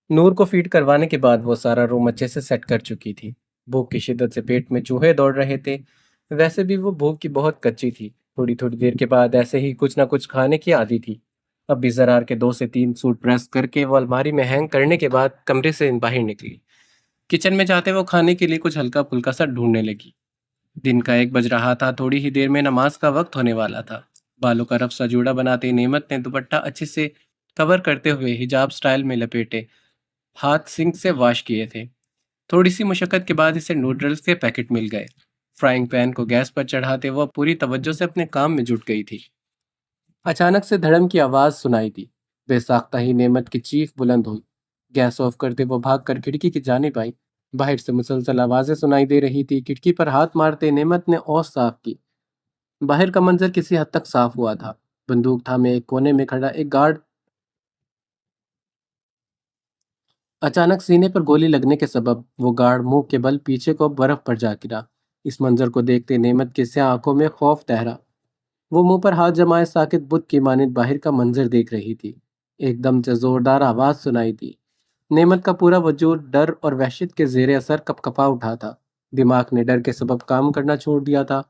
نور کو فیڈ کروانے کے بعد وہ سارا روم اچھے سے سیٹ کر چکی تھی۔ بھوک کی شدت سے پیٹ میں چوہے دوڑ رہے تھے۔ ویسے بھی وہ بھوک کی بہت کچی تھی، تھوڑی تھوڑی دیر کے بعد ایسے ہی کچھ نہ کچھ کھانے کی عادی تھی۔ اب بھی زرار کے 2 سے 3 سوٹ پریس کر کے وہ الماری میں ہینگ کرنے کے بعد کمرے سے باہر نکلی۔ کچن میں جاتے وہ کھانے کے لیے کچھ ہلکا پھلکا سا ڈھونڈنے لگی۔ دن کا 1 بج رہا تھا، تھوڑی ہی دیر میں نماز کا وقت ہونے والا تھا۔ بالوں کا رف سا جوڑا بناتے نعمت نے دوپٹہ اچھے سے کور کرتے ہوئے حجاب سٹائل میں لپیٹے ہاتھ سنک سے واش کیے تھے۔ تھوڑی سی مشقت کے بعد اسے نوڈلز کے پیکٹ مل گئے۔ فرائنگ پین کو گیس پر چڑھاتے وہ پوری توجہ سے اپنے کام میں جٹ گئی تھی۔ اچانک سے دھڑم کی آواز سنائی دی۔ بے ساختہ ہی نعمت کی چیخ بلند ہوئی۔ گیس آف کرتے وہ بھاگ کر کھڑکی کی جانب آئی۔ باہر سے مسلسل آوازیں سنائی دے رہی تھی۔ کھڑکی پر ہاتھ مارتے نعمت نے اوس صاف کی۔ باہر کا منظر کسی حد تک صاف ہوا تھا۔ بندوق تھامے ایک کونے میں کھڑا ایک گارڈ اچانک سینے پر گولی لگنے کے سبب وہ گارڈ منہ کے بل پیچھے کو برف پر جا گرا۔ اس منظر کو دیکھتے نعمت کی سیاہ آنکھوں میں خوف تہرا۔ وہ منہ پر ہاتھ جمائے ساکت بت کی مانند باہر کا منظر دیکھ رہی تھی۔ ایک دم سے زوردار آواز سنائی دی۔ نعمت کا پورا وجود ڈر اور وحشت کے زیر اثر کپ کپا اٹھا تھا۔ دماغ نے ڈر کے سبب کام کرنا چھوڑ دیا تھا۔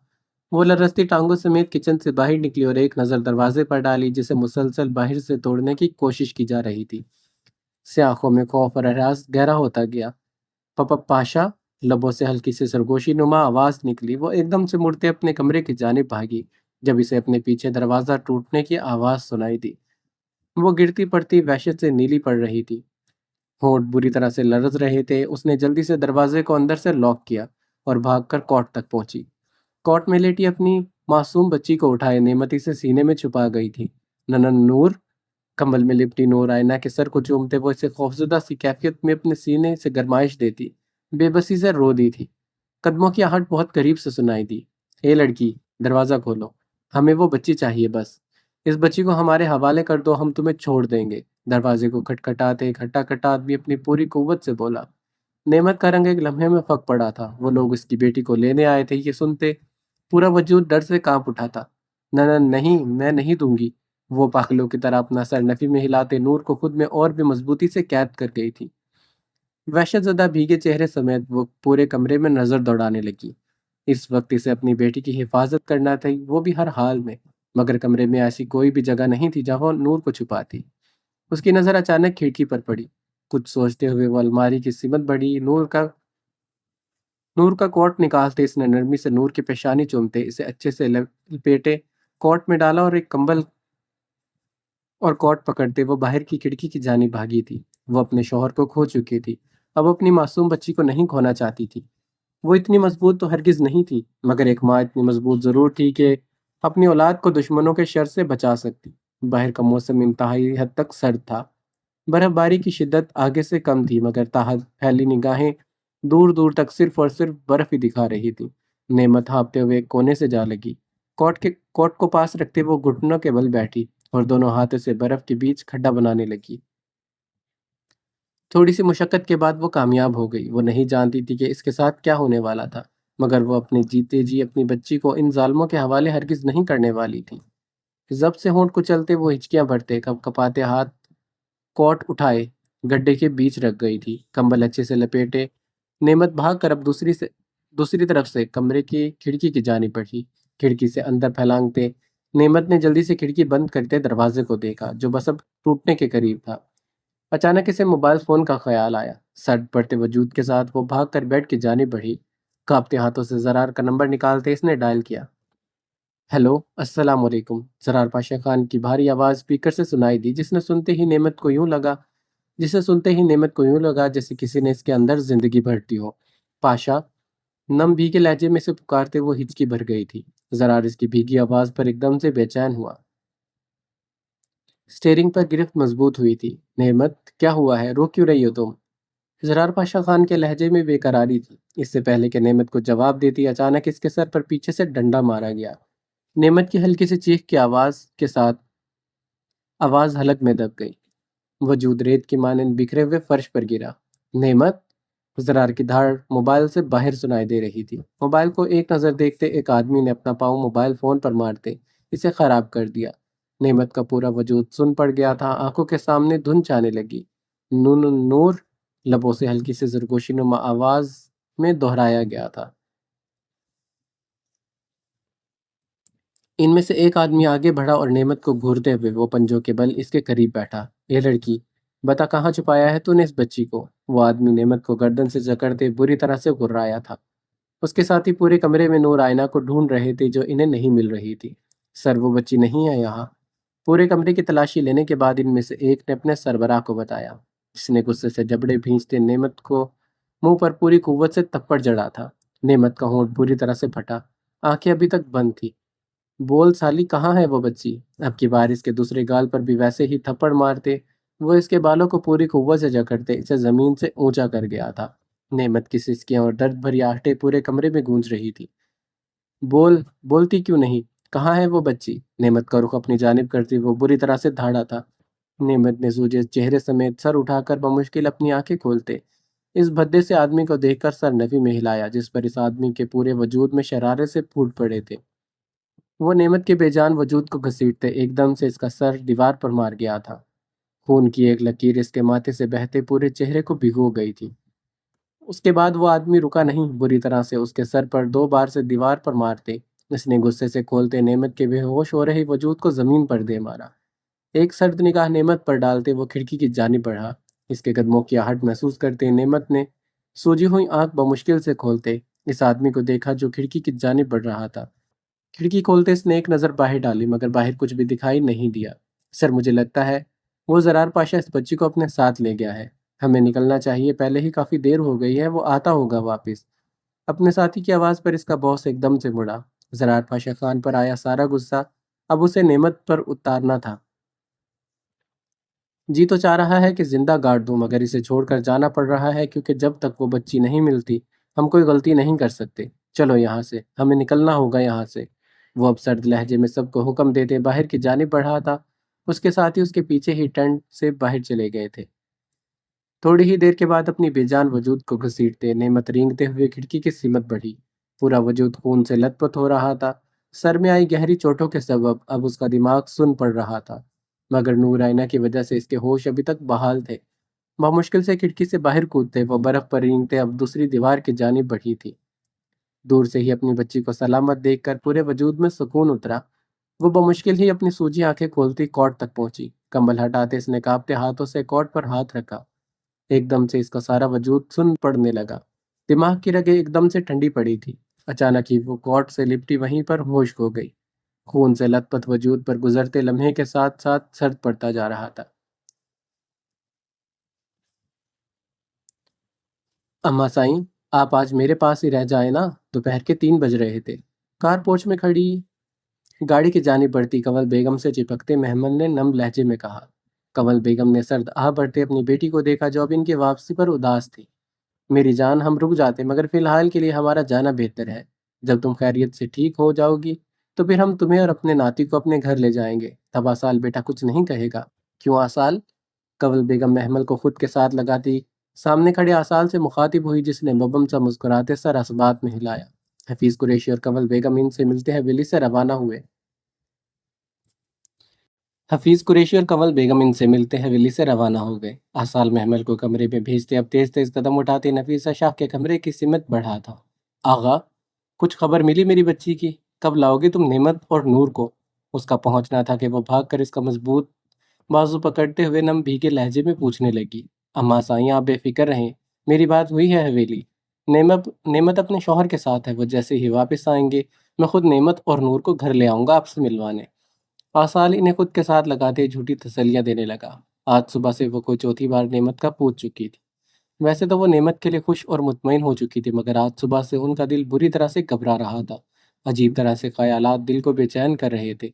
وہ لرزتی ٹانگوں سمیت کچن سے باہر نکلی اور ایک نظر دروازے پر ڈالی جسے مسلسل باہر سے توڑنے کی کوشش کی جا رہی تھی۔ سیاہ آنکھوں میں خوف اور احراز گہرا ہوتا گیا۔ پاشا، لبوں سے ہلکی سی سرگوشی نما آواز نکلی۔ وہ ایک دم سے مڑتے اپنے کمرے کی جانب بھاگی جب اسے اپنے پیچھے دروازہ ٹوٹنے کی آواز سنائی دی۔ وہ گرتی پڑتی وحشت سے نیلی پڑ رہی تھی۔ ہونٹ بری طرح سے لرز رہے تھے۔ اس نے جلدی سے دروازے کو اندر سے لاک کیا اور بھاگ کر کوٹ تک پہنچی۔ کوٹ میں لیٹی اپنی معصوم بچی کو اٹھائے نعمت اسے سینے میں چھپا گئی تھی۔ ننن نور، کمبل میں لپٹی نور آئینہ کے سر کو چومتے وہ اسے خوفزدہ سی کیفیت میں اپنے سینے سے گرمائش دیتی بے بسی سے رو دی تھی۔ قدموں کی آہٹ بہت قریب سے سنائی دی۔ اے لڑکی، دروازہ کھولو، ہمیں وہ بچی چاہیے بس۔ اس بچی کو ہمارے حوالے کر دو، ہم تمہیں چھوڑ دیں گے۔ دروازے کو کھٹکھٹاتے کھٹا آدمی اپنی پوری قوت سے بولا۔ نعمت کا رنگ ایک لمحے میں پھک پڑا تھا۔ وہ لوگ اس کی بیٹی کو لینے آئے تھے، یہ سنتے پورا وجود ڈر سے کانپ اٹھا تھا۔ نہیں، میں نہیں دوں گی۔ وہ پاگلوں کی طرح اپنا سر نفی میں ہلاتے نور کو خود میں اور بھی مضبوطی سے قید کر گئی تھی۔ وحشت زدہ بھیگے چہرے سمیت وہ پورے کمرے میں نظر دوڑانے لگی۔ اس وقت اسے اپنی بیٹی کی حفاظت کرنا تھی، وہ بھی ہر حال میں، مگر کمرے میں ایسی کوئی بھی جگہ نہیں تھی جہاں وہ نور کو چھپاتی۔ اس کی نظر اچانک کھڑکی پر پڑی۔ کچھ سوچتے ہوئے وہ الماری کی سمت بڑھی۔ نور کا کوٹ نکالتے اس نے نرمی سے نور کی پیشانی چومتے اسے اچھے سے لپیٹے کوٹ میں ڈالا اور ایک کمبل اور کوٹ پکڑتے وہ باہر کی کھڑکی کی جانب بھاگی تھی۔ وہ اپنے شوہر کو کھو چکی تھی، اب اپنی معصوم بچی کو نہیں کھونا چاہتی تھی۔ وہ اتنی مضبوط تو ہرگز نہیں تھی، مگر ایک ماں اتنی مضبوط ضرور تھی کہ اپنی اولاد کو دشمنوں کے شر سے بچا سکتی۔ باہر کا موسم انتہائی حد تک سرد تھا۔ برف باری کی شدت آگے سے کم تھی، مگر تاحد پھیلی نگاہیں دور دور تک صرف اور صرف برف ہی دکھا رہی تھی۔ نعمت ہانپتے ہوئے ایک کونے سے جا لگی۔ کوٹ کو پاس رکھتے وہ گھٹنوں کے بل بیٹھی اور دونوں ہاتھوں سے برف کے بیچ کھڈا بنانے لگی۔ تھوڑی سی مشقت کے بعد وہ کامیاب ہو گئی۔ وہ نہیں جانتی تھی کہ اس کے ساتھ کیا ہونے والا تھا، مگر وہ اپنے جیتے جی اپنی بچی کو ان ظالموں کے حوالے ہرگز نہیں کرنے والی تھی۔ ضبط سے ہونٹ کو چلتے وہ ہچکیاں بھرتے کپ کپاتے ہاتھ کوٹ اٹھائے گڈھے کے بیچ رکھ گئی تھی، کمبل اچھے سے لپیٹے۔ نعمت بھاگ کر اب دوسری طرف سے کمرے کی کھڑکی کی جانب بڑھی۔ کھڑکی سے اندر پھیلانگتے نعمت نے جلدی سے کھڑکی بند کرتے دروازے کو دیکھا جو بس اب ٹوٹنے کے قریب تھا۔ اچانک اسے موبائل فون کا خیال آیا۔ سر پڑتے وجود کے ساتھ وہ بھاگ کر بیڈ کی جانب بڑھی۔ کانپتے ہاتھوں سے زرار کا نمبر نکالتے اس نے ڈائل کیا۔ ہیلو، السلام علیکم۔ زرار پاشا خان کی بھاری آواز اسپیکر سے سنائی دی، جسے سنتے ہی نعمت کو یوں لگا جیسے کسی نے اس کے اندر زندگی بھر دی ہو۔ پاشا، نم بھیگے لہجے میں سے پکارتے وہ ہچکی بھر گئی تھی۔ زرار اس کی بھیگی آواز پر ایک دم سے بے چین ہوا۔ اسٹیئرنگ پر گرفت مضبوط ہوئی تھی۔ نعمت، کیا ہوا ہے؟ رو کیوں رہی ہو تم؟ زرار پاشا خان کے لہجے میں بے قراری تھی۔ اس سے پہلے کہ نعمت کو جواب دیتی، اچانک اس کے سر پر پیچھے سے ڈنڈا مارا گیا۔ نعمت کی ہلکی سی چیخ کی آواز کے ساتھ آواز حلق میں دب گئی۔ وجود ریت کی مانند بکھرے ہوئے فرش پر گرا۔ نعمت! زرار کی دھاڑ موبائل سے باہر سنائی دے رہی تھی۔ موبائل کو ایک نظر دیکھتے ایک آدمی نے اپنا پاؤں موبائل فون پر مارتے اسے خراب کر دیا۔ نعمت کا پورا وجود سن پڑ گیا تھا، آنکھوں کے سامنے دھند چھانے لگی۔ نون نور لبوں سے ہلکی سے زرگوشی نما آواز میں دہرایا گیا تھا۔ ان میں سے ایک آدمی آگے بڑھا اور نعمت کو گھورتے ہوئے وہ پنجوں کے بل اس کے قریب بیٹھا۔ اے لڑکی، بتا کہاں چھپایا ہے تو نے اس بچی کو؟ وہ آدمی نعمت کو گردن سے جکڑتے بری طرح سے گھرایا تھا۔ اس کے ساتھی پورے کمرے میں نور آئینہ کو ڈھونڈ رہے تھے جو انہیں نہیں مل رہی تھی۔ سر، وہ بچی نہیں ہے یہاں۔ پورے کمرے کی تلاشی لینے کے بعد ان میں سے ایک نے اپنے سربراہ کو بتایا، جس نے غصے سے جبڑے بھینچتے نعمت کو منہ پر پوری قوت سے تھپڑ جڑا تھا۔ نعمت کا ہونٹ بری طرح سے پھٹا، آنکھیں ابھی تک بند تھی۔ بول سالی، کہاں ہے وہ بچی؟ اب کی بار اس کے دوسرے گال پر بھی ویسے ہی تھپڑ مارتے وہ اس کے بالوں کو پوری قوت سے جکڑتے اسے زمین سے اونچا کر گیا تھا۔ نعمت کی سسکیاں اور درد بھری آہٹیں پورے کمرے میں گونج رہی تھی۔ بول، بولتی کیوں نہیں؟ کہاں ہے وہ بچی؟ نعمت کا رخ اپنی جانب کرتی وہ بری طرح سے دھاڑا تھا۔ نعمت نے سوجے چہرے سمیت سر اٹھا کر بمشکل اپنی آنکھیں کھولتے اس بھدے سے آدمی کو دیکھ کر سر نفی میں ہلایا جس پر اس آدمی کے پورے وجود میں شرارے سے پھوٹ پڑے تھے۔ وہ نعمت کے بے جان وجود کو گھسیٹتے ایک دم سے اس کا سر دیوار پر مار گیا تھا۔ خون کی ایک لکیر اس کے ماتھے سے بہتے پورے چہرے کو بھگو گئی تھی۔ اس کے بعد وہ آدمی رکا نہیں، بری طرح سے اس کے سر پر 2 بار سے دیوار پر مارتے اس نے غصے سے کھولتے نعمت کے بے ہوش ہو رہے وجود کو زمین پر دے مارا۔ ایک سرد نگاہ نعمت پر ڈالتے وہ کھڑکی کی جانب بڑھا۔ اس کے قدموں کی آہٹ محسوس کرتے نعمت نے سوجی ہوئی آنکھ بمشکل سے کھولتے اس آدمی کو دیکھا جو کھڑکی کی جانب بڑھ رہا تھا۔ کھڑکی کھولتے اس نے ایک نظر باہر ڈالی مگر باہر کچھ بھی دکھائی نہیں دیا۔ سر، مجھے لگتا ہے وہ زرار پاشا اس بچی کو اپنے ساتھ لے گیا ہے۔ ہمیں نکلنا چاہیے، پہلے ہی کافی دیر ہو گئی ہے، وہ آتا ہوگا واپس۔ اپنے ساتھی کی آواز پر اس کا باس ایک دم سے مڑا۔ زرار پاشا خان پر آیا سارا غصہ اب اسے نعمت پر اتارنا تھا۔ جی تو چاہ رہا ہے کہ زندہ گاڑ دوں مگر اسے چھوڑ کر جانا پڑ رہا ہے کیونکہ جب تک وہ بچی نہیں ملتی ہم کوئی غلطی نہیں کر سکتے۔ چلو یہاں سے، ہمیں نکلنا ہوگا یہاں سے۔ وہ اب سرد لہجے میں سب کو حکم دیتے باہر کی جانب بڑھا تھا۔ اس کے ساتھی اس کے پیچھے ہی ٹینٹ سے باہر چلے گئے تھے۔ تھوڑی ہی دیر کے بعد اپنی بے جان وجود کو گھسیٹتے نعمت رینگتے ہوئے کھڑکی کی سمت بڑھی۔ پورا وجود خون سے لت پت ہو رہا تھا۔ سر میں آئی گہری چوٹوں کے سبب اب اس کا دماغ سن پڑ رہا تھا مگر نور آئینہ کی وجہ سے اس کے ہوش ابھی تک بحال تھے۔ بمشکل سے کھڑکی سے باہر کودتے وہ برف پر رینگتے اب دوسری دیوار کی جانب بڑھی تھی۔ دور سے ہی اپنی بچی کو سلامت دیکھ کر پورے وجود میں سکون اترا۔ وہ بمشکل ہی اپنی سوجی آنکھیں کھولتی کوٹ تک پہنچی۔ کمبل ہٹاتے اس نے کانپتے ہاتھوں سے کوٹ پر ہاتھ رکھا۔ ایک دم سے اس کا سارا وجود سن پڑنے لگا۔ دماغ کی رگیں ایک دم سے ٹھنڈی پڑی تھی۔ اچانک ہی وہ کوٹ سے لپٹی وہیں پر ہوش کھو گئی۔ خون سے لت پت وجود پر گزرتے لمحے کے ساتھ ساتھ سرد پڑتا جا رہا تھا۔ اماں سائیں، آپ آج میرے پاس ہی رہ جائیں نا، دوپہر کے 3 بج رہے تھے۔ کار پورچ میں کھڑی گاڑی کی جانب بڑھتی کنول بیگم سے چپکتے محمل نے نم لہجے میں کہا۔ کنول بیگم نے سرد آہ بڑھتے اپنی بیٹی کو دیکھا جو اب ان کی واپسی پر اداس تھی۔ میری جان، ہم رک جاتے مگر فی الحال کے لیے ہمارا جانا بہتر ہے۔ جب تم خیریت سے ٹھیک ہو جاؤ گی تو پھر ہم تمہیں اور اپنے ناتی کو اپنے گھر لے جائیں گے، تب آسال بیٹا کچھ نہیں کہے گا۔ کیوں آسال؟ کنول بیگم محمل کو خود کے ساتھ لگاتی سامنے کھڑے آسال سے مخاطب ہوئی جس نے مبم سا مسکراتے سر اسبات میں ہلایا۔ حفیظ قریشی اور کنول بیگم ان سے ملتے حویلی سے روانہ ہوئے۔ حفیظ قریشی اور کنول بیگم ان سے ملتے حویلی سے روانہ ہو گئے۔ آسال محمل کو کمرے میں بھیجتے اب تیز تیز قدم اٹھاتے نفیسہ شاہ کے کمرے کی سمت بڑھا تھا۔ آغا، کچھ خبر ملی میری بچی کی؟ کب لاؤ گے تم نعمت اور نور کو؟ اس کا پہنچنا تھا کہ وہ بھاگ کر اس کا مضبوط بازو پکڑتے ہوئے نم بھیگے لہجے میں پوچھنے لگی۔ اماں سائیں، آپ بے فکر رہیں، میری بات ہوئی ہے حویلی۔ نعمت اپنے شوہر کے ساتھ ہے، وہ جیسے ہی واپس آئیں گے میں خود نعمت اور نور کو گھر لے آؤں گا آپ سے ملوانے۔ آسال انہیں خود کے ساتھ لگاتے جھوٹی تسلیاں دینے لگا۔ آج صبح سے وہ کوئی چوتھی بار نعمت کا پوچھ چکی تھی۔ ویسے تو وہ نعمت کے لیے خوش اور مطمئن ہو چکی تھی مگر آج صبح سے ان کا دل بری طرح سے گھبرا رہا تھا۔ عجیب طرح سے خیالات دل کو بے چین کر رہے تھے۔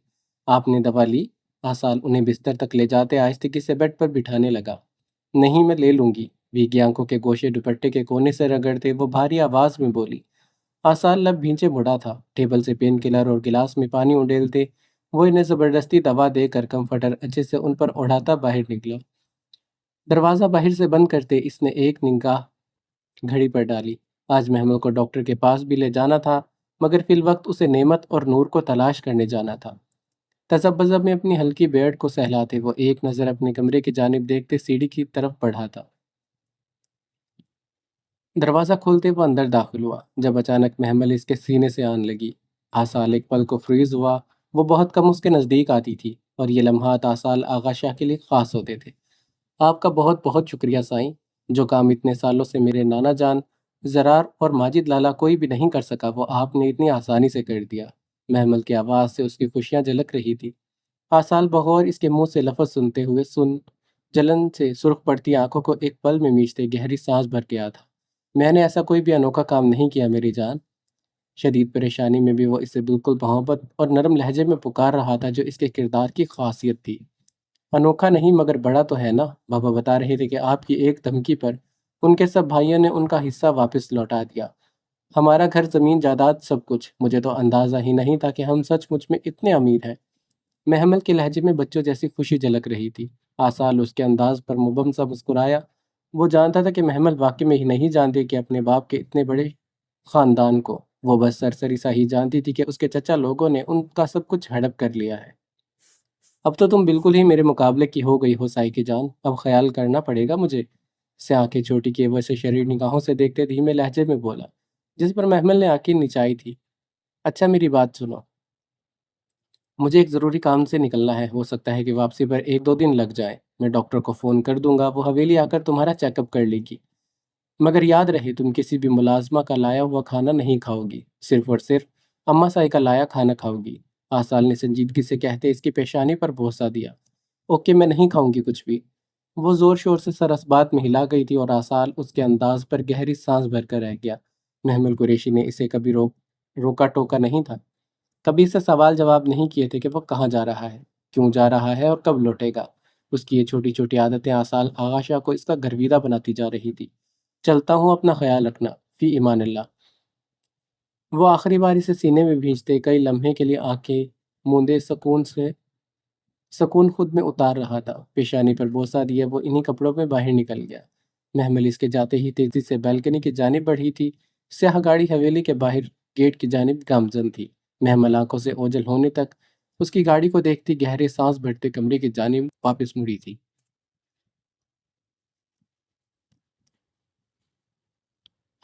آپ نے دوا لی؟ آسال انہیں بستر تک لے جاتے آہستگی سے بیڈ پر بٹھانے لگا۔ نہیں، میں لے لوں گی، بھیگی آنکھوں کے گوشے دوپٹے کے کونے سے رگڑتے وہ بھاری آواز میں بولی۔ آسال لب بھینچے مڑا تھا۔ ٹیبل سے پین کلر اور گلاس میں پانی انڈیلتے وہ انہیں زبردستی دوا دے کر کمفرٹر اچھے سے ان پر اوڑھاتا باہر نکلا۔ دروازہ باہر سے بند کرتے اس نے ایک نگاہ گھڑی پر ڈالی۔ آج محمل کو ڈاکٹر کے پاس بھی لے جانا تھا مگر فی الوقت اسے نعمت اور نور کو تلاش کرنے جانا تھا۔ تذبذب میں اپنی ہلکی بیڑ کو سہلاتے وہ ایک نظر اپنے کمرے کی جانب دیکھتے سیڑھی کی طرف بڑھا تھا۔ دروازہ کھولتے وہ اندر داخل ہوا جب اچانک محمل اس کے سینے سے آن لگی۔ آسال ایک پل کو فریز ہوا، وہ بہت کم اس کے نزدیک آتی تھی اور یہ لمحات آسال آغا شاہ کے لیے خاص ہوتے تھے۔ آپ کا بہت بہت شکریہ سائیں، جو کام اتنے سالوں سے میرے نانا جان زرار اور ماجد لالا کوئی بھی نہیں کر سکا وہ آپ نے اتنی آسانی سے کر دیا۔ محمل کی آواز سے اس کی خوشیاں جھلک رہی تھی۔ آسال بغور اس کے منہ سے لفظ سنتے ہوئے جلن سے سرخ پڑتی آنکھوں کو ایک پل میں میچتے گہری سانس بھر گیا تھا۔ میں نے ایسا کوئی بھی انوکھا کام نہیں کیا میری جان۔ شدید پریشانی میں بھی وہ اسے بالکل محبت اور نرم لہجے میں پکار رہا تھا جو اس کے کردار کی خاصیت تھی۔ انوکھا نہیں مگر بڑا تو ہے نا۔ بابا بتا رہے تھے کہ آپ کی ایک دھمکی پر ان کے سب بھائیوں نے ان کا حصہ واپس لوٹا دیا۔ ہمارا گھر زمین جائیداد سب کچھ، مجھے تو اندازہ ہی نہیں تھا کہ ہم سچ مچ میں اتنے امیر ہیں۔ محمل کے لہجے میں بچوں جیسی خوشی جھلک رہی تھی۔ آسال اس کے انداز پر مبہم سا مسکرایا۔ وہ جانتا تھا کہ محمل واقعی میں ہی نہیں جانتی کہ اپنے باپ کے اتنے بڑے خاندان کو، وہ بس سرسری سا ہی جانتی تھی کہ اس کے چچا لوگوں نے ان کا سب کچھ ہڑپ کر لیا ہے۔ اب تو تم بالکل ہی میرے مقابلے کی ہو گئی ہو سائی کی جان، اب خیال کرنا پڑے گا مجھے، سے آنکھیں چھوٹی کیے وہ اسے شریر نگاہوں سے دیکھتے دھیمے لہجے میں بولا، جس پر محمل نے آنکھیں نچائی تھی۔ اچھا میری بات سنو، مجھے ایک ضروری کام سے نکلنا ہے، ہو سکتا ہے کہ واپسی پر ایک دو دن لگ جائے۔ میں ڈاکٹر کو فون کر دوں گا، وہ حویلی آ کر تمہارا چیک اپ کر لے گی۔ مگر یاد رہے تم کسی بھی ملازمہ کا لایا ہوا کھانا نہیں کھاؤ گی، صرف اور صرف اماں سائی کا لایا کھانا کھاؤ گی۔ آسال نے سنجیدگی سے کہتے اس کی پیشانی پر بوسہ دیا۔ اوکے میں نہیں کھاؤں گی کچھ بھی۔ وہ زور شور سے سر اس بات میں ہلا گئی تھی اور آسال اس کے انداز پر گہری سانس بھر کر رہ گیا۔ محمل قریشی نے اسے کبھی روکا ٹوکا نہیں تھا، کبھی اسے سوال جواب نہیں کیے تھے کہ وہ کہاں جا رہا ہے، کیوں جا رہا ہے اور کب لوٹے گا۔ اس کی یہ چھوٹی چھوٹی عادتیں آسال آغا شاہ کو اس کا گرویدہ بناتی جا رہی تھی۔ چلتا ہوں، اپنا خیال رکھنا، فی ایمان اللہ۔ وہ آخری بار اسے سینے میں بھیجتے کئی لمحے کے لیے آنکھیں موندے سکون خود میں اتار رہا تھا۔ پیشانی پر بوسہ دیے وہ انہی کپڑوں میں باہر نکل گیا۔ محمل اس کے جاتے ہی تیزی سے بیلکنی کی جانب بڑھی تھی۔ سیاہ گاڑی حویلی کے باہر گیٹ کی جانب گامزن تھی۔ محمل آنکھوں سے اوجھل ہونے تک اس کی گاڑی کو دیکھتی گہرے سانس بھرتے کمرے کی جانب واپس مڑی تھی۔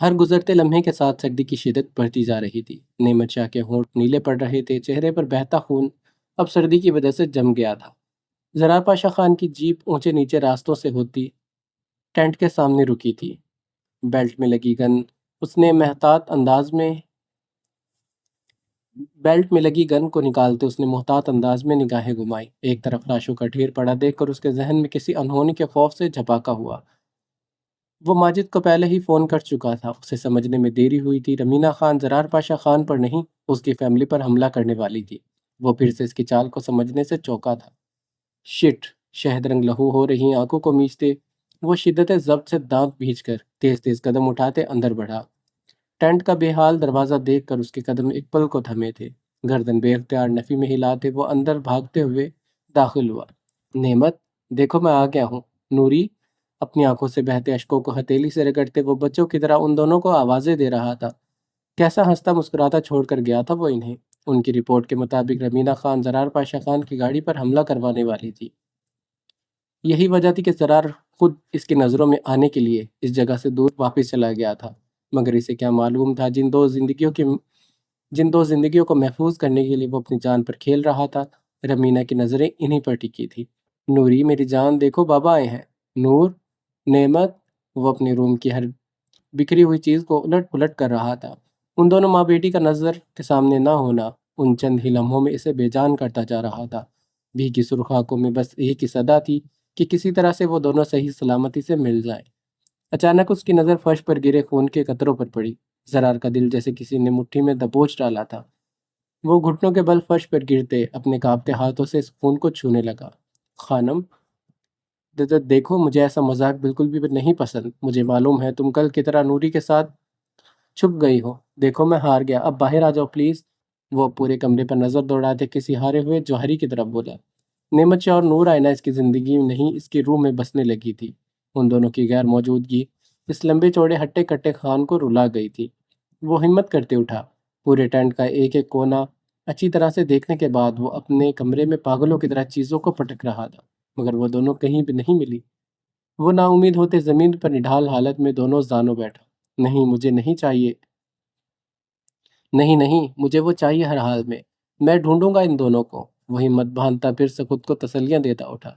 ہر گزرتے لمحے کے ساتھ سردی کی شدت بڑھتی جا رہی تھی۔ نعمت شاہ کے ہونٹ نیلے پڑ رہے تھے، چہرے پر بہتا خون اب سردی کی وجہ سے جم گیا تھا۔ زرار پاشا خان کی جیپ اونچے نیچے راستوں سے ہوتی ٹینٹ کے سامنے رکی تھی۔ بیلٹ میں لگی گن اس نے محتاط انداز میں نگاہیں گھمائی۔ ایک طرف لاشوں کا ڈھیر پڑا دیکھ کر اس کے ذہن میں کسی انہونی کے خوف سے جھپاکا ہوا۔ وہ ماجد کو پہلے ہی فون کر چکا تھا، اسے سمجھنے میں دیری ہوئی تھی۔ رمینہ خان زرار پاشا خان پر نہیں، اس کی فیملی پر حملہ کرنے والی تھی۔ وہ پھر سے اس کی چال کو سمجھنے سے چونکا تھا۔ شٹ! شہد رنگ لہو ہو رہی آنکھوں کو میچتے وہ شدت ضبط سے دانت بھینچ کر تیز تیز قدم اٹھاتے اندر بڑھا۔ ٹینٹ کا بے حال دروازہ دیکھ کر اس کے قدم ایک پل کو تھمے تھے۔ گردن بے اختیار نفی میں ہلاتے وہ اندر بھاگتے ہوئے داخل ہوا۔ نعمت، دیکھو میں آ گیا ہوں۔ نوری اپنی آنکھوں سے بہتے اشکوں کو ہتھیلی سے رگڑتے وہ بچوں کی طرح ان دونوں کو آوازیں دے رہا تھا۔ کیسا ہنستا مسکراتا چھوڑ کر گیا تھا وہ انہیں۔ ان کی رپورٹ کے مطابق رمینہ خان زرار پاشا خان کی گاڑی پر حملہ کروانے والی تھی۔ یہی وجہ تھی کہ زرار خود اس کی نظروں میں آنے کے لیے اس جگہ سے دور واپس چلا گیا تھا، مگر اسے کیا معلوم تھا جن دو زندگیوں کو محفوظ کرنے کے لیے وہ اپنی جان پر کھیل رہا تھا، رمینہ کی نظریں انہی پر ٹکی تھی۔ نوری میری جان، دیکھو بابا آئے ہیں۔ نور، نعمت، وہ اپنے روم کی ہر بکھری ہوئی چیز کو الٹ پلٹ کر رہا تھا۔ ان دونوں ماں بیٹی کا نظر کے سامنے نہ ہونا ان چند ہی لمحوں میں اسے بے جان کرتا جا رہا تھا۔ بھیگی سرخ آنکھوں میں بس ایک ہی صدا تھی کہ کسی طرح سے وہ دونوں صحیح سلامتی سے مل جائیں۔ اچانک اس کی نظر فرش پر گرے خون کے قطروں پر پڑی۔ زرار کا دل جیسے کسی نے مٹھی میں دبوچ ڈالا تھا۔ وہ گھٹنوں کے بل فرش پر گرتے اپنے کانپتے ہاتھوں سے اس خون کو چھونے لگا۔ خانم، دیکھو مجھے ایسا مذاق بالکل بھی نہیں پسند۔ مجھے معلوم ہے تم کل کی طرح نوری کے ساتھ چھپ گئی ہو۔ دیکھو میں ہار گیا، اب باہر آ جاؤ پلیز۔ وہ پورے کمرے پر نظر دوڑاتے کسی ہارے ہوئے جوہری کی طرف بولا۔ نعمت شاہ اور نور آئینہ اس کی زندگی نہیں، اس کی روح میں بسنے لگی تھی۔ ان دونوں کی غیر موجودگی اس لمبے چوڑے ہٹے کٹے خان کو رلا گئی تھی۔ وہ ہمت کرتے اٹھا، پورے ٹینٹ کا ایک ایک کونا اچھی طرح سے دیکھنے کے بعد وہ اپنے کمرے میں پاگلوں کی طرح چیزوں کو پٹک رہا تھا، مگر وہ دونوں کہیں بھی نہیں ملی۔ وہ نا امید ہوتے زمین پر نڈھال حالت میں دونوں زانوں بیٹھا۔ نہیں، مجھے نہیں چاہیے، نہیں نہیں، مجھے وہ چاہیے ہر حال میں ڈھونڈوں گا ان دونوں کو۔ وہ ہمت باندھتا پھر سے خود کو تسلیاں دیتا اٹھا۔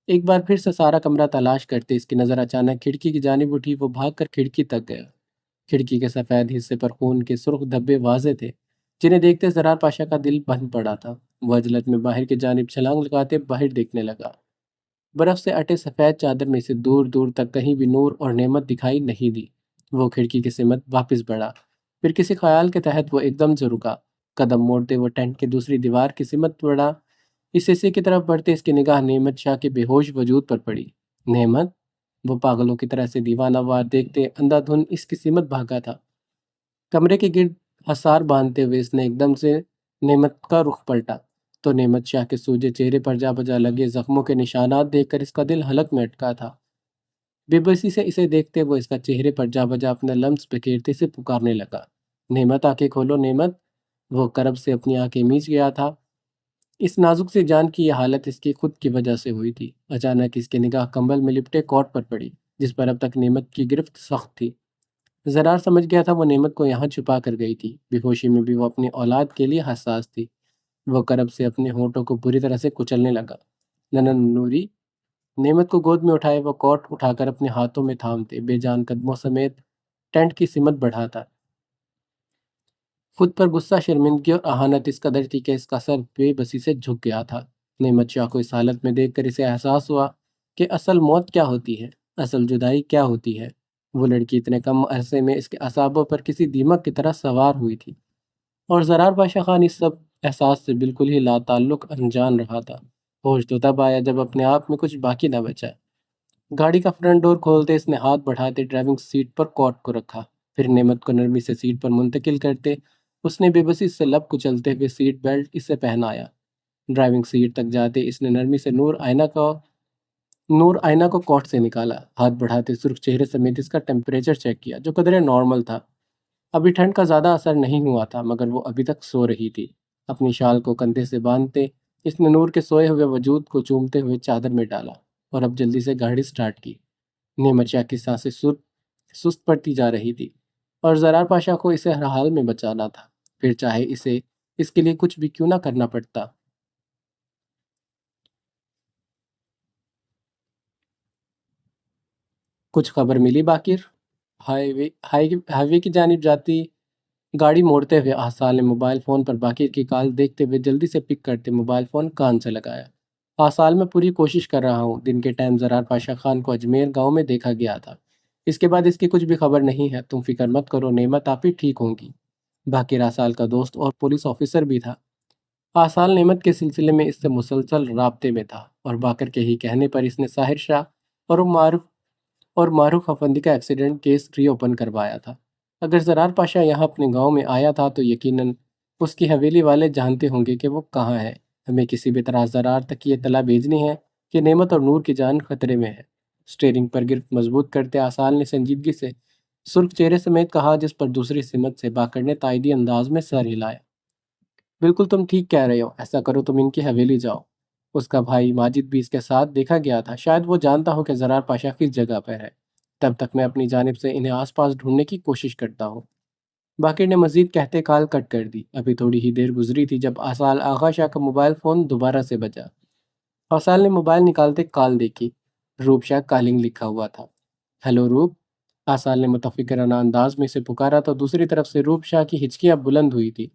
ایک بار پھر سے سارا کمرہ تلاش کرتے اس کی نظر اچانک کھڑکی کی جانب اٹھی۔ وہ بھاگ کر کھڑکی تک گیا۔ کھڑکی کے سفید حصے پر خون کے سرخ دھبے واضح تھے، جنہیں دیکھتے زرار پاشا کا دل بندھ پڑا تھا۔ وہ عجلت میں باہر کی جانب چھلانگ لگاتے باہر دیکھنے لگا۔ برف سے اٹے سفید چادر میں سے دور دور تک کہیں بھی نور اور نعمت دکھائی نہیں دی۔ وہ کھڑکی کی سمت واپس بڑھا، پھر کسی خیال کے تحت وہ ایک دم سے رکا۔ قدم موڑتے وہ ٹینٹ کی دوسری دیوار کی سمت بڑھا۔ اس حصے کی طرف بڑھتے اس کی نگاہ نعمت شاہ کے بے ہوش وجود پر پڑی۔ نعمت! وہ پاگلوں کی طرح سے دیوانہ وار دیکھتے اندھا دھن اس کی سمت بھاگا تھا۔ کمرے کے گرد حصار باندھتے ہوئے اس نے ایک دم سے نعمت کا رخ پلٹا تو نعمت شاہ کے سوجے چہرے پر جا بجا لگے زخموں کے نشانات دیکھ کر اس کا دل حلق میں اٹکا تھا۔ بے بسی سے اسے دیکھتے وہ اس کا چہرے پر جا بجا اپنا لمس بکھیرتے سے پکارنے لگا۔ نعمت، آنکھیں کھولو نعمت! وہ کرب سے اپنی آنکھیں میچ گیا تھا۔ اس نازک سی جان کی یہ حالت اس کی خود کی وجہ سے ہوئی تھی۔ اچانک اس کی نگاہ کمبل میں لپٹے کوٹ پر پڑی، جس پر اب تک نعمت کی گرفت سخت تھی۔ زرار سمجھ گیا تھا وہ نعمت کو یہاں چھپا کر گئی تھی۔ بے ہوشی میں بھی وہ اپنی اولاد کے لیے حساس تھی۔ وہ کرب سے اپنے ہونٹوں کو بری طرح سے کچلنے لگا۔ ننن نوری! نعمت کو گود میں اٹھائے وہ کوٹ اٹھا کر اپنے ہاتھوں میں تھامتے بے جان قدموں سمیت ٹینٹ کی سمت بڑھاتا۔ خود پر غصہ، شرمندگی اور اہانت اس قدر تھی کہ اس کا سر بے بسی سے جھک گیا تھا۔ نعمت شاہ کو اس حالت میں دیکھ کر اسے احساس ہوا کہ اصل موت کیا ہوتی ہے، اصل جدائی کیا ہوتی ہے۔ وہ لڑکی اتنے کم عرصے میں اس کے اعصابوں پر کسی دیمک کی طرح سوار ہوئی تھی، اور زرار پاشا خان اس سب احساس سے بالکل ہی لا تعلق انجان رہا تھا۔ ہوش تو تب آیا جب اپنے آپ میں کچھ باقی نہ بچا۔ گاڑی کا فرنٹ ڈور کھولتے اس نے ہاتھ بڑھاتے ڈرائیونگ سیٹ پر کوٹ کو رکھا، پھر نعمت کو نرمی سے سیٹ پر منتقل کرتے اس نے بے بسی سے لب کچلتے ہوئے سیٹ بیلٹ اسے پہنایا۔ ڈرائیونگ سیٹ تک جاتے اس نے نرمی سے نور آئینہ کو کوٹ سے نکالا، ہاتھ بڑھاتے سرخ چہرے سمیت اس کا ٹیمپریچر چیک کیا جو قدرے نارمل تھا۔ ابھی ٹھنڈ کا زیادہ اثر نہیں ہوا تھا، مگر وہ ابھی تک سو رہی تھی۔ اپنی شال کو کندھے سے باندھتے اس نے نور کے سوئے ہوئے وجود کو چومتے ہوئے چادر میں ڈالا اور اب جلدی سے گاڑی سٹارٹ کی۔ نعمت شاہ کی سانسیں سست پڑتی جا رہی تھی، اور زرار پاشا کو اسے ہر حال میں بچانا تھا، پھر چاہے اسے اس کے لیے کچھ بھی کیوں نہ کرنا پڑتا۔ کچھ خبر ملی باقر؟ ہائی وے کی جانب جاتی گاڑی موڑتے ہوئے آصال نے موبائل فون پر باقر کی کال دیکھتے ہوئے جلدی سے پک کرتے موبائل فون کان سے لگایا۔ آصال، میں پوری کوشش کر رہا ہوں، دن کے ٹائم زرار پاشا خان کو اجمیر گاؤں میں دیکھا گیا تھا، اس کے بعد اس کی کچھ بھی خبر نہیں ہے۔ تم فکر مت کرو، نعمت آپ ہی ٹھیک ہوں گی۔ باقر آصال کا دوست اور پولیس آفیسر بھی تھا۔ آصال نعمت کے سلسلے میں اس سے مسلسل رابطے میں تھا، اور باقر کے ہی کہنے پر اس نے ساحر شاہ اور معروف افندی کا ایکسیڈنٹ کیس ری اوپن کروایا تھا۔ اگر زرار پاشا یہاں اپنے گاؤں میں آیا تھا تو یقیناً اس کی حویلی والے جانتے ہوں گے کہ وہ کہاں ہے۔ ہمیں کسی بھی طرح زرار تک یہ اطلاع بھیجنی ہے کہ نعمت اور نور کی جان خطرے میں ہے۔ اسٹیئرنگ پر گرفت مضبوط کرتے آصال نے سنجیدگی سے سرخ چہرے سمیت کہا، جس پر دوسری سمت سے باقر نے تائیدی انداز میں سر ہلایا۔ بالکل تم ٹھیک کہہ رہے ہو، ایسا کرو تم ان کی حویلی جاؤ۔ اس کا بھائی ماجد بھی اس کے ساتھ دیکھا گیا تھا، شاید وہ جانتا ہو کہ زرار پاشا کس جگہ پر ہے۔ تب تک میں اپنی جانب سے انہیں آس پاس ڈھونڈنے کی کوشش کرتا ہوں۔ باقر نے مزید کہتے کال کٹ کر دی۔ ابھی تھوڑی ہی دیر گزری تھی جب آصال آغا شاہ کا موبائل فون دوبارہ سے بجا۔ آصال نے موبائل نکالتے کال دیکھی، روپ شاہ کالنگ لکھا ہوا تھا۔ ہیلو روپ! آصال نے متفکرانہ انداز میں اسے پکارا تو دوسری طرف سے روپ شاہ کی ہچکیاں بلند ہوئی تھی،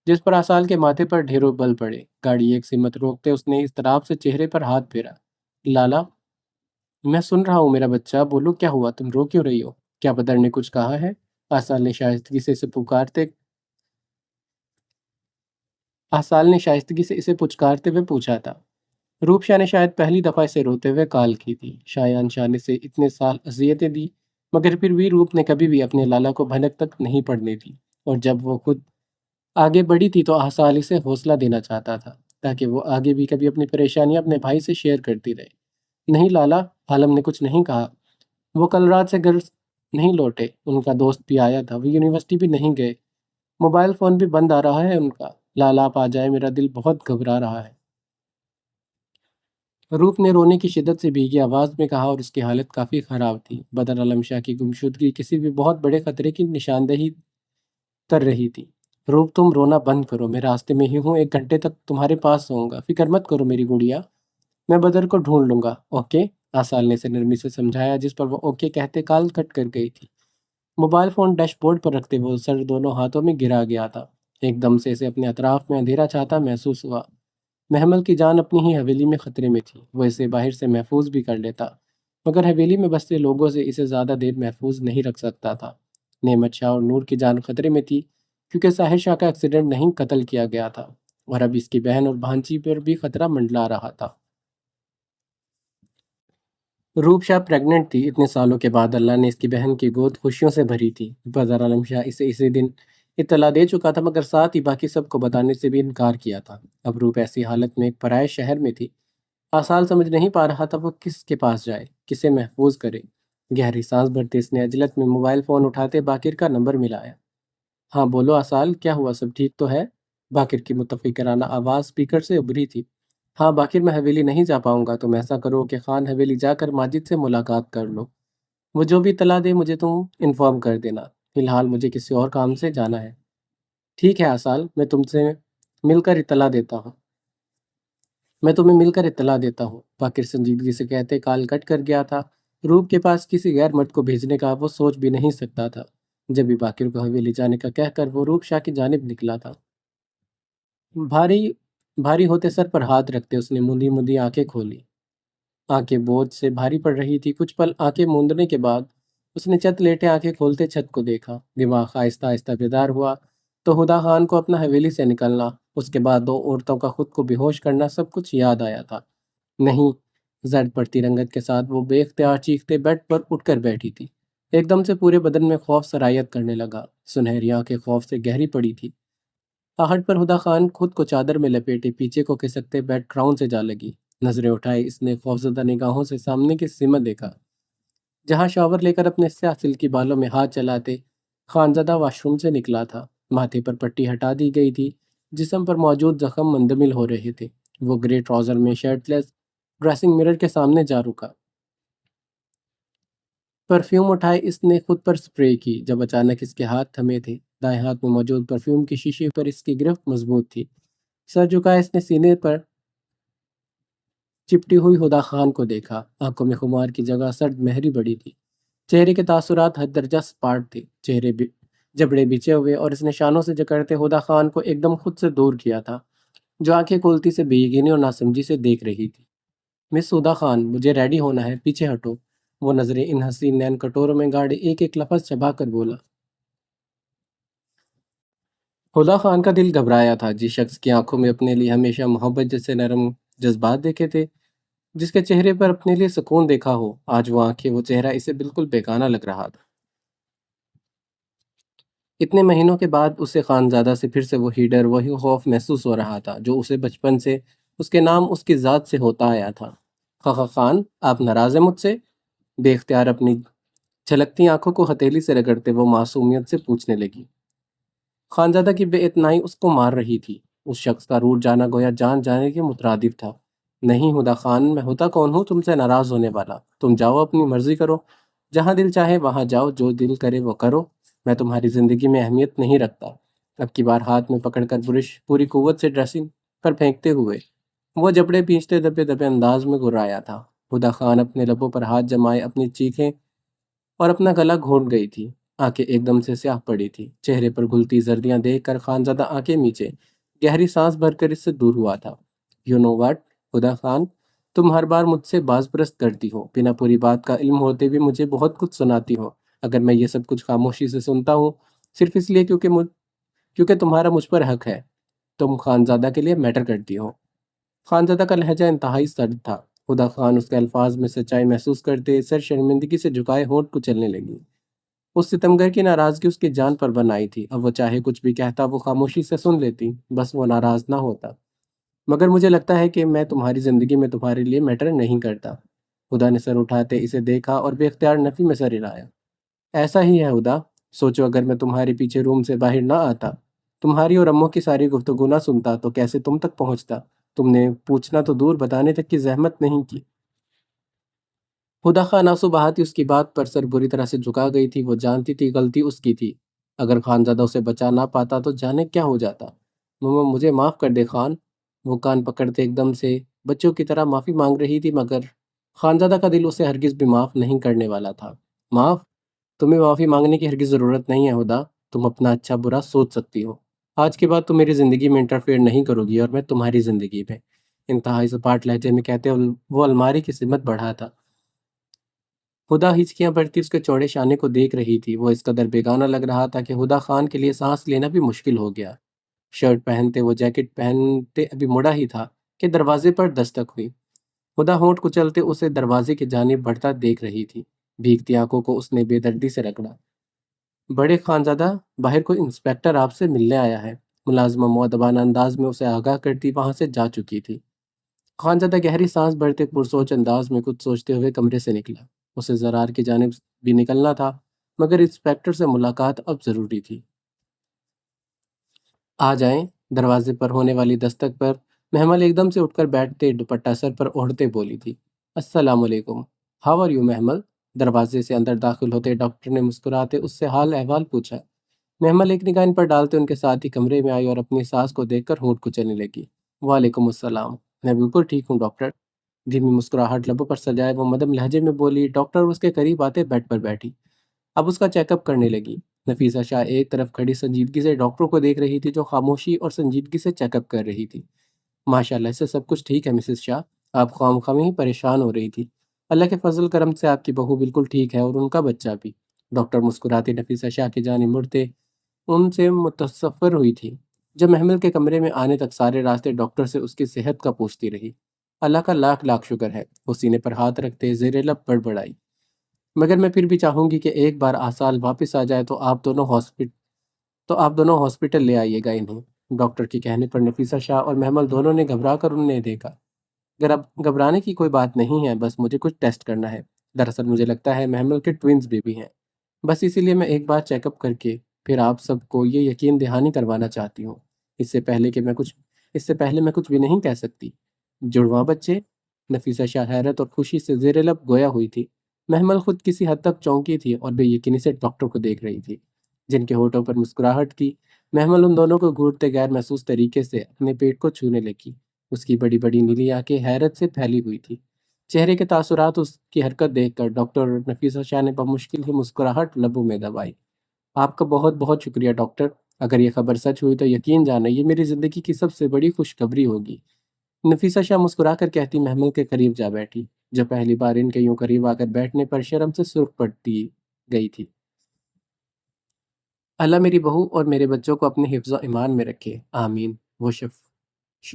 جس پر آصال کے ماتھے پر ڈھیروں بل پڑے۔ گاڑی ایک سمت روکتے اس نے اضطراب سے چہرے پر ہاتھ پھیرا۔ لالا! میں سن رہا ہوں میرا بچہ، بولو کیا ہوا، تم رو کیوں رہی ہو؟ کیا بدر نے کچھ کہا ہے؟ آصال نے شائستگی سے اسے پچکارتے ہوئے پوچھا تھا۔ روپ شاہ نے شاید پہلی دفعہ اسے روتے ہوئے کال کی تھی۔ شایان شاہ نے سے اتنے سال اذیتیں دی، مگر پھر بھی روپ نے کبھی بھی اپنے لالا کو بھنک تک نہیں پڑنے دی، اور جب وہ خود آگے بڑھی تھی تو آصال اسے حوصلہ دینا چاہتا تھا تاکہ وہ آگے بھی کبھی اپنی پریشانیاں اپنے بھائی سے شیئر کرتی رہے۔ نہیں لالا، عالم نے کچھ نہیں کہا، وہ کل رات سے گھر نہیں لوٹے، ان کا دوست بھی آیا تھا، وہ یونیورسٹی بھی نہیں گئے، موبائل فون بھی بند آ رہا ہے ان کا۔ لال آپ آ جائے، میرا دل بہت گھبرا رہا ہے۔ روپ نے رونے کی شدت سے بھیگی آواز میں کہا، اور اس کی حالت کافی خراب تھی۔ بدر عالم شاہ کی گمشدگی کسی بھی بہت بڑے خطرے کی نشاندہی کر رہی تھی۔ روپ تم رونا بند کرو، میں راستے میں ہی ہوں، 1 گھنٹے تک تمہارے پاس ہوں گا، فکر مت کرو میری گڑیا، میں بدر کو ڈھونڈ لوں گا، اوکے؟ آسال نے اسے نرمی سے سمجھایا، جس پر وہ اوکے کہتے کال کٹ کر گئی تھی۔ موبائل فون ڈیش بورڈ پر رکھتے ہوئے سر دونوں ہاتھوں میں گرا گیا تھا۔ ایک دم سے اسے اپنے اطراف میں اندھیرا چھاتا محسوس ہوا۔ محمل کی جان اپنی ہی حویلی میں خطرے میں تھی، وہ اسے باہر سے محفوظ بھی کر لیتا، مگر حویلی میں بستے لوگوں سے اسے زیادہ دیر محفوظ نہیں رکھ سکتا تھا۔ نعمت شاہ اور نور کی جان خطرے میں تھی، کیونکہ ساحر شاہ کا ایکسیڈنٹ نہیں قتل کیا گیا تھا، اور اب اس کی بہن اور بھانچی پر بھی خطرہ منڈلا رہا تھا۔ روپ شاہ پریگننٹ تھی، اتنے سالوں کے بعد اللہ نے اس کی بہن کی گود خوشیوں سے بھری تھی۔ بدر عالم شاہ اسے اسی دن اطلاع دے چکا تھا، مگر ساتھ ہی باقی سب کو بتانے سے بھی انکار کیا تھا۔ اب روپ ایسی حالت میں ایک پرائے شہر میں تھی، آسال سمجھ نہیں پا رہا تھا وہ کس کے پاس جائے، کسے محفوظ کرے۔ گہری سانس بھرتے اس نے عجلت میں موبائل فون اٹھاتے باقر کا نمبر ملایا۔ ہاں بولو آسال، کیا ہوا، سب ٹھیک تو ہے؟ باقر کی متفکرانہ آواز اسپیکر سے ابھری تھی۔ ہاں باقر، میں حویلی نہیں جا پاؤں گا، تم ایسا کرو کہ خان حویلی جا کر ماجد سے ملاقات کر لو، وہ جو بھی اطلاع دے مجھے تم انفارم کر دینا، فی الحال مجھے کسی اور کام سے جانا ہے۔ ٹھیک ہے آسال، مل کر اطلاع دیتا ہوں میں تمہیں مل کر اطلاع دیتا ہوں، باقر سنجیدگی سے کہتے کال کٹ کر گیا تھا۔ روپ کے پاس کسی غیر مرد کو بھیجنے کا وہ سوچ بھی نہیں سکتا تھا، جب بھی باقر کو حویلی جانے کا کہہ کر وہ روپ شاہ کی جانب نکلا تھا۔ بھاری بھاری ہوتے سر پر ہاتھ رکھتے اس نے مندی مندی آنکھیں کھولی۔ آنکھیں بوجھ سے بھاری پڑ رہی تھی، کچھ پل آنکھیں موندنے کے بعد اس نے چت لیٹے آنکھیں کھولتے چھت کو دیکھا۔ دماغ آہستہ آہستہ بیدار ہوا تو ہدا خان کو اپنا حویلی سے نکلنا، اس کے بعد 2 عورتوں کا خود کو بے ہوش کرنا، سب کچھ یاد آیا تھا۔ نہیں، زرد پڑتی رنگت کے ساتھ وہ بے اختیار چیختے بیڈ پر اٹھ کر بیٹھی تھی۔ ایک دم سے پورے بدن میں خوف سرایت کرنے لگا، سنہری آنکھیں خوف سے گہری پڑی تھی۔ آہٹ پر ہدا خان خود کو چادر میں لپیٹے پیچھے کو کھسکتے بیڈ گراؤنڈ سے جا لگی۔ نظریں اٹھائے اس نے خوفزدہ نگاہوں سے سامنے کی سمت دیکھا، جہاں شاور لے کر اپنے سیاہ سلکی بالوں میں ہاتھ چلاتے خانزادہ واش روم سے نکلا تھا۔ ماتھے پر پٹی ہٹا دی گئی تھی، جسم پر موجود زخم مندمل ہو رہے تھے۔ وہ گرے ٹراؤزر میں شرٹ لیس ڈریسنگ مرر کے سامنے جا رکا۔ پرفیوم اٹھائے اس نے خود پر سپرے کی، جب اچانک اس کے ہاتھ تھمے تھے۔ دائیں ہاتھ میں موجود پرفیوم کی شیشے پر اس کی گرفت مضبوط تھی۔ سر جھکائے اس نے سینے پر چپٹی ہوئی ہدا خان کو دیکھا، آنکھوں میں خمار کی جگہ سرد مہری بڑی تھی، چہرے کے تاثرات حد درجہ سپاٹ تھے، جبڑے بچھے ہوئے، اور اس نے شانوں سے جکڑتے ہدا خان کو ایک دم خود سے دور کیا تھا، جو آنکھیں کھولتی سے بے یقینی اور ناسمجھی سے دیکھ رہی تھی۔ مس ہدا خان، مجھے ریڈی ہونا ہے، پیچھے ہٹو، وہ نظریں ان حسین نین کٹوروں میں گاڑے ایک ایک لفظ چبا کر بولا۔ ہدا خان کا دل گھبرایا تھا، جس شخص کی آنکھوں میں اپنے لیے ہمیشہ محبت جیسے نرم جذبات دیکھے تھے، جس کے چہرے پر اپنے لیے سکون دیکھا ہو، آج وہ آنکھیں، وہ چہرہ اسے بالکل بیگانہ لگ رہا تھا۔ اتنے مہینوں کے بعد اسے خانزادہ سے پھر سے وہی ڈر، وہی خوف محسوس ہو رہا تھا، جو اسے بچپن سے اس کے نام، اس کی ذات سے ہوتا آیا تھا۔ خاقہ خان، آپ ناراض ہیں مجھ سے؟ بے اختیار اپنی چھلکتی آنکھوں کو ہتھیلی سے رگڑتے وہ معصومیت سے پوچھنے لگی۔ خانزادہ کی بے اتنائی اس کو مار رہی تھی، اس شخص کا روٹ جانا گویا جان جانے کے مترادف تھا۔ نہیں ہدا خان، میں ہوتا کون ہوں تم سے ناراض ہونے والا؟ تم جاؤ، اپنی مرضی کرو، جہاں دل چاہے وہاں جاؤ، جو دل کرے وہ کرو، میں تمہاری زندگی میں اہمیت نہیں رکھتا۔ اب کی بار ہاتھ میں پکڑ کر برش پوری قوت سے ڈریسنگ پر پھینکتے ہوئے وہ جبڑے پیچھتے دبے دبے انداز میں گرایا تھا۔ ہدا خان اپنے لبوں پر ہاتھ جمائے اپنی چیخیں اور اپنا گلا گھونٹ گئی تھی، آنکھیں ایک دم سے سیاہ پڑی تھی، چہرے پر گھلتی زردیاں دیکھ کر خانزادہ آنکھیں میچے گہری سانس بھر کر اس سے دور ہوا تھا۔ یو نو واٹ ہدا خان، تم ہر بار مجھ سے باز پرست کرتی ہو، بنا پوری بات کا علم ہوتے بھی مجھے بہت کچھ سناتی ہو۔ اگر میں یہ سب کچھ خاموشی سے سنتا ہوں صرف اس لیے کیونکہ تمہارا مجھ پر حق ہے، تم خانزادہ کے لیے میٹر کرتی ہو۔ خانزادہ کا لہجہ انتہائی سرد تھا۔ ہدا خان اس کے الفاظ میں سچائی محسوس کرتے سر شرمندگی سے جھکائے ہونٹ کو چلنے لگی۔ اس ستمگر کی ناراضگی اس کی جان پر بن آئی تھی، اب وہ چاہے کچھ بھی کہتا وہ خاموشی سے سن لیتی، بس وہ ناراض نہ ہوتا۔ مگر مجھے لگتا ہے کہ میں تمہاری زندگی میں تمہارے لیے میٹر نہیں کرتا۔ ہدا نے سر اٹھاتے اسے دیکھا اور بے اختیار نفی میں سر ہلایا۔ ایسا ہی ہے ہدا، سوچو اگر میں تمہارے پیچھے روم سے باہر نہ آتا تمہاری اور اموں کی ساری گفتگو نہ سنتا تو کیسے تم تک پہنچتا؟ تم نے پوچھنا تو دور، بتانے تک کی زحمت نہیں کی۔ خدا خواہ آنسو بہاتی اس کی بات پر سر بری طرح سے جھکا گئی تھی۔ وہ جانتی تھی غلطی اس کی تھی، اگر خانزادہ اسے بچا نہ پاتا تو جانے کیا ہو جاتا۔ مما مجھے معاف کر دے خان۔ وہ کان پکڑتے ایک دم سے بچوں کی طرح معافی مانگ رہی تھی، مگر خانزادہ کا دل اسے ہرگز بھی معاف نہیں کرنے والا تھا۔ معاف؟ تمہیں معافی مانگنے کی ہرگز ضرورت نہیں ہے ہدا، تم اپنا اچھا برا سوچ سکتی ہو۔ آج کے بعد تم میری زندگی میں انٹرفیئر نہیں کرو گی اور میں تمہاری زندگی میں، انتہائی سپاٹ لہجے میں کہتے وہ الماری کی سمت بڑھا تھا۔ ہدا ہچکیاں بھرتی اس کے چوڑے شانے کو دیکھ رہی تھی۔ وہ اس قدر بیگانہ لگ رہا تھا کہ ہدا خان کے لیے سانس لینا بھی مشکل ہو گیا۔ شرٹ پہنتے وہ جیکٹ پہنتے ابھی مڑا ہی تھا کہ دروازے پر دستک ہوئی۔ ہدا ہونٹ کچلتے اسے دروازے کی جانب بڑھتا دیکھ رہی تھی۔ بھیگتی آنکھوں کو اس نے بے دردی سے رگڑا۔ بڑے خانزادہ، باہر کوئی انسپیکٹر آپ سے ملنے آیا ہے۔ ملازمہ مؤدبانہ انداز میں اسے آگاہ کرتی وہاں سے جا چکی تھی۔ خانزادہ گہری سانس بھرتے پرسوچ انداز میں کچھ سوچتے ہوئے کمرے سے نکلا۔ اسے زرار کی جانب بھی نکلنا تھا، مگر انسپیکٹر سے ملاقات اب ضروری تھی۔ آ جائیں۔ دروازے پر ہونے والی دستک پر محمل ایک دم سے اٹھ کر بیٹھتے دوپٹہ سر پر اوڑھتے بولی تھی، السلام علیکم۔ ہاؤ آر یو محمل؟ دروازے سے اندر داخل ہوتے ڈاکٹر نے مسکراتے اس سے حال احوال پوچھا۔ محمل ایک نگاہ ان پر ڈالتے ان کے ساتھ ہی کمرے میں آئی اور اپنی ساس کو دیکھ کر ہونٹ کچلنے لگی۔ وعلیکم السلام، میں بالکل ٹھیک ہوں ڈاکٹر۔ دھیمی مسکراہٹ لبوں پر سجائے وہ مدم لہجے میں بولی۔ ڈاکٹر اس کے قریب آتے بیڈ پر بیٹھی، اب اس کا چیک اپ کرنے لگی۔ نفیسہ شاہ ایک طرف کھڑی سنجیدگی سے ڈاکٹر کو دیکھ رہی تھی جو خاموشی اور سنجیدگی سے چیک اپ کر رہی تھی۔ ماشاءاللہ سے سب کچھ ٹھیک ہے مسز شاہ، آپ خواہ مخواہ ہی پریشان ہو رہی تھی۔ اللہ کے فضل کرم سے آپ کی بہو بالکل ٹھیک ہے اور ان کا بچہ بھی۔ ڈاکٹر مسکراتے نفیسہ شاہ کی جانب مڑتے ان سے متصفر ہوئی تھی۔ جب محمل کے کمرے میں آنے تک سارے راستے ڈاکٹر سے اس کی صحت کا پوچھتی رہی۔ اللہ کا لاکھ لاکھ شکر ہے، وہ سینے پر ہاتھ رکھتے زیر لب بڑبڑائی، مگر میں پھر بھی چاہوں گی کہ ایک بار آسال واپس آ جائے تو آپ دونوں ہاسپٹل لے آئیے گا انہیں۔ ڈاکٹر کے کہنے پر نفیسہ شاہ اور محمل دونوں نے گھبرا کر انہیں دیکھا۔ گھبرانے کی کوئی بات نہیں ہے، بس مجھے کچھ ٹیسٹ کرنا ہے۔ دراصل مجھے لگتا ہے محمل کے ٹوینز بھی ہیں، بس اسی لیے میں ایک بار چیک اپ کر کے پھر آپ سب کو یہ یقین دہانی کروانا چاہتی ہوں۔ اس سے پہلے میں کچھ بھی نہیں کہہ سکتی۔ جڑواں بچے؟ نفیسہ شاہ حیرت اور خوشی سے زیر لب گویا ہوئی تھی۔ محمل خود کسی حد تک چونکی تھی اور بے یقینی سے ڈاکٹر کو دیکھ رہی تھی، جن کے ہونٹوں پر مسکراہٹ تھی۔ محمل ان دونوں کو گھورتے غیر محسوس طریقے سے اپنے پیٹ کو چھونے لگی۔ اس کی بڑی بڑی نیلی آنکھیں حیرت سے پھیلی ہوئی تھی۔ چہرے کے تاثرات اس کی حرکت دیکھ کر ڈاکٹر نفیسہ شاہ نے بمشکل ہی مسکراہٹ لبوں میں دبائی۔ آپ کا بہت بہت شکریہ ڈاکٹر، اگر یہ خبر سچ ہوئی تو یقین جانا یہ میری زندگی کی سب سے بڑی خوشخبری ہوگی۔ نفیسہ شاہ مسکرا کر کہتی محمل کے قریب جا بیٹھی، جو پہلی بار ان کے یوں قریب آ کر بیٹھنے پر شرم سے سرخ پڑتی گئی تھی۔ اللہ میری بہو اور میرے بچوں کو اپنے حفظ و ایمان میں رکھے، آمین۔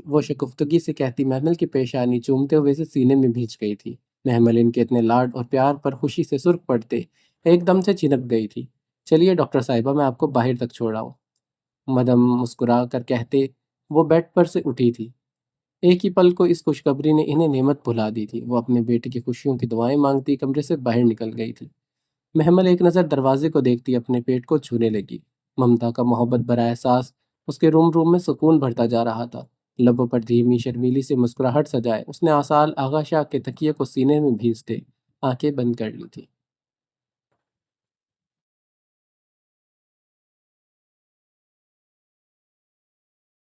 وہ شگفتگی سے کہتی محمل کی پیشانی چومتے ہوئے سے سینے میں بھیج گئی تھی۔ محمل ان کے اتنے لاڈ اور پیار پر خوشی سے سرخ پڑتے ایک دم سے چنک گئی تھی۔ چلیے ڈاکٹر صاحبہ، میں آپ کو باہر تک چھوڑ آؤں، مدم مسکرا کر کہتے وہ بیڈ پر سے اٹھی تھی۔ ایک ہی پل کو اس خوشخبری نے انہیں نعمت بھلا دی تھی۔ وہ اپنے بیٹے کی خوشیوں کی دعائیں مانگتی کمرے سے باہر نکل گئی تھی۔ محمل ایک نظر دروازے کو دیکھتی اپنے پیٹ کو چھونے لگی۔ ممتا کا محبت بھرا احساس اس کے روم روم میں سکون بھرتا جا رہا تھا۔ لبوں پر دھیمی شرمیلی سے مسکراہٹ سجائے اس نے آصال آغا شاہ کے تکیے کو سینے میں بھیجتے آنکھیں بند کر لی تھی۔